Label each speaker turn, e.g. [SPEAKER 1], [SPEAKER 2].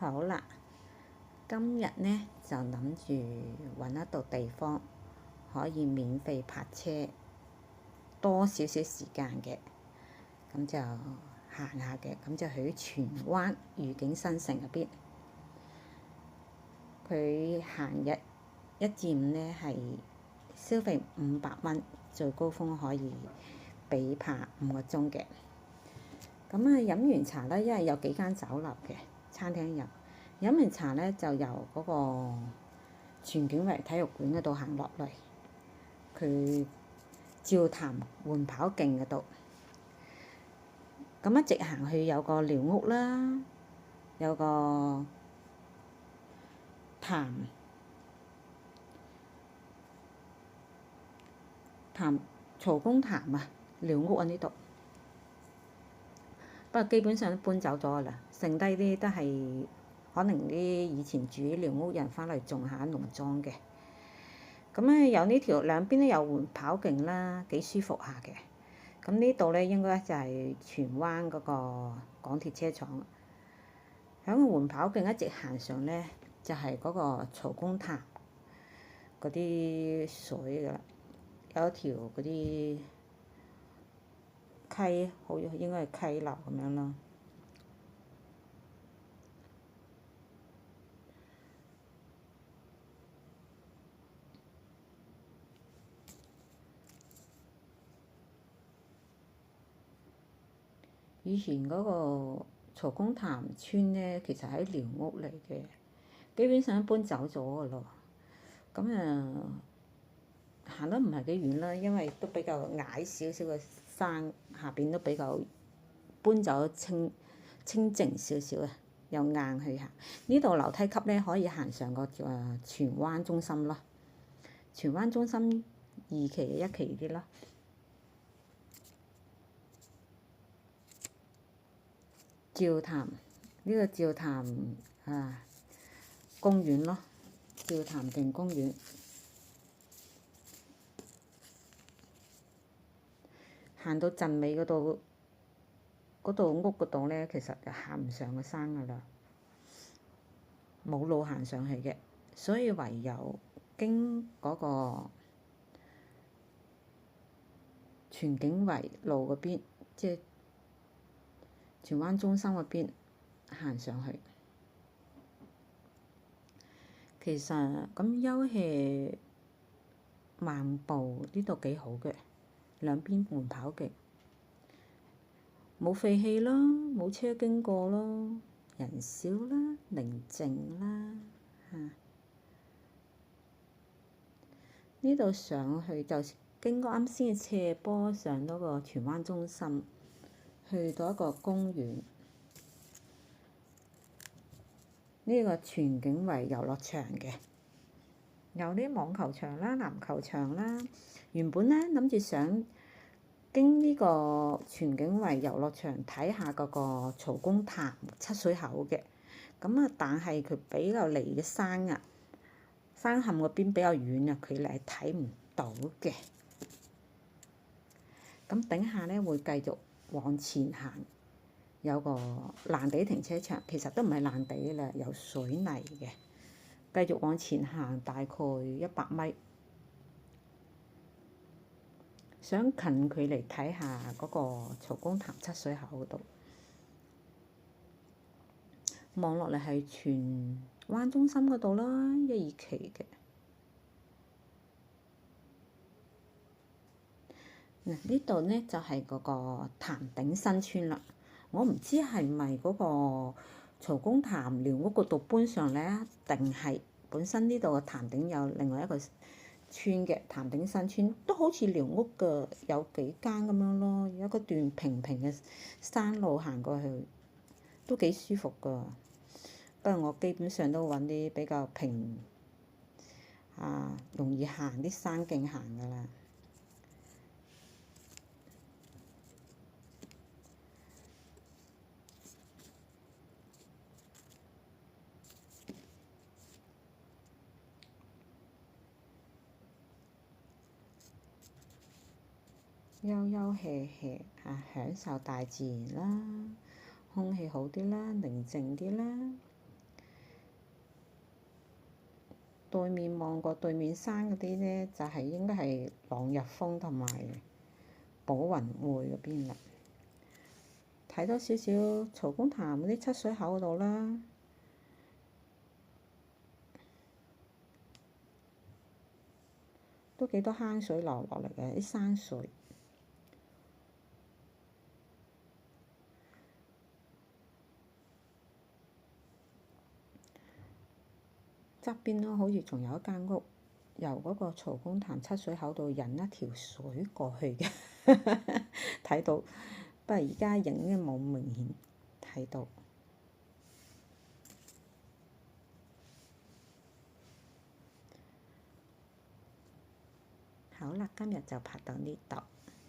[SPEAKER 1] 好啦，今日呢就諗住揾一度地方可以免費泊車，多少少時間嘅，咁就行下嘅，咁就去荃灣愉景新城嗰邊。佢行日1至5呢係消費500蚊，最高峰可以俾泊5個鐘嘅。咁啊飲完茶咧，因為有幾間酒樓嘅餐廳飲完茶咧，就由嗰個荃景圍體育館嗰度行落嚟，佢照潭緩跑徑嗰度。咁一直行去有個寮屋啦，有個曹公潭啊，寮屋喺呢度。不過基本上都搬走咗噶啦，剩低啲都係可能啲以前住啲寮屋人翻嚟種下農莊嘅。咁咧有呢條兩邊都有緩跑徑啦，幾舒服下嘅。咁呢度咧應該就係荃灣嗰個港鐵車廠。響個緩跑徑一直行上咧，就係嗰個曹公潭嗰啲水噶啦，有一條嗰啲溪，好應該係溪流咁樣咯。以前嗰個曹公潭村咧，其實係寮屋嚟嘅，基本上搬走咗噶咯。咁行得唔係幾遠啦，因為都比較矮少少嘅山下邊都比較搬走清靜少少啊，又硬去行。呢度樓梯級咧可以行上個荃灣中心咯，荃灣中心2期1期啲咯。照潭呢個照潭公園咯，照潭徑公園。行到鎮尾嗰度屋嗰度咧，其實就行唔上個山噶啦，冇路行上去嘅，所以唯有經嗰個荃景圍路嗰邊，即係荃灣中心嗰邊行上去。其實咁休憩漫步呢度幾好嘅，兩邊緩跑徑，冇廢氣咯，冇車經過咯，人少啦，寧靜啦嚇。呢度上去就經過啱先嘅斜坡，上到個荃灣中心，去到一個公園。呢個荃景圍遊樂場嘅，有啲網球場啦、籃球場啦。原本咧諗住想經呢個荃景圍遊樂場睇下嗰個曹公潭出水口嘅，咁但係佢比較離嘅山山陷嗰邊比較遠啊，距離係睇唔到嘅。咁等下咧會繼續往前行，有個爛地停車場，其實都唔係爛地啦，有水泥嘅。繼續往前行大概100米，想近距離睇下嗰個曹公潭出水口嗰度，望落嚟係荃灣中心嗰度啦，1、2期嘅。呢度呢就係嗰個潭頂新村啦。我唔知係咪嗰個曹公潭寮屋嗰度搬上嚟，定係本身呢度嘅潭頂有另外一個村嘅潭頂新村，都好似寮屋嘅，有幾間咁樣咯。有一個段平平嘅山路行過去，都幾舒服噶。不過我基本上都揾啲比較平容易行啲山徑行噶啦。休休歇歇享受大自然啦，空氣好啲啦，寧靜啲啦。對面望過對面山嗰啲咧，就係應該係朗日峰同埋寶雲匯嗰邊啦。睇多少少曹公潭嗰啲七水口嗰度啦，都幾多坑水流落嚟嘅啲山水。側邊咯，好似仲有一間屋，由嗰個曹公潭七水口度引一條水過去嘅，睇到。不過而家影咧冇明顯睇到。好啦，今日就拍到呢度。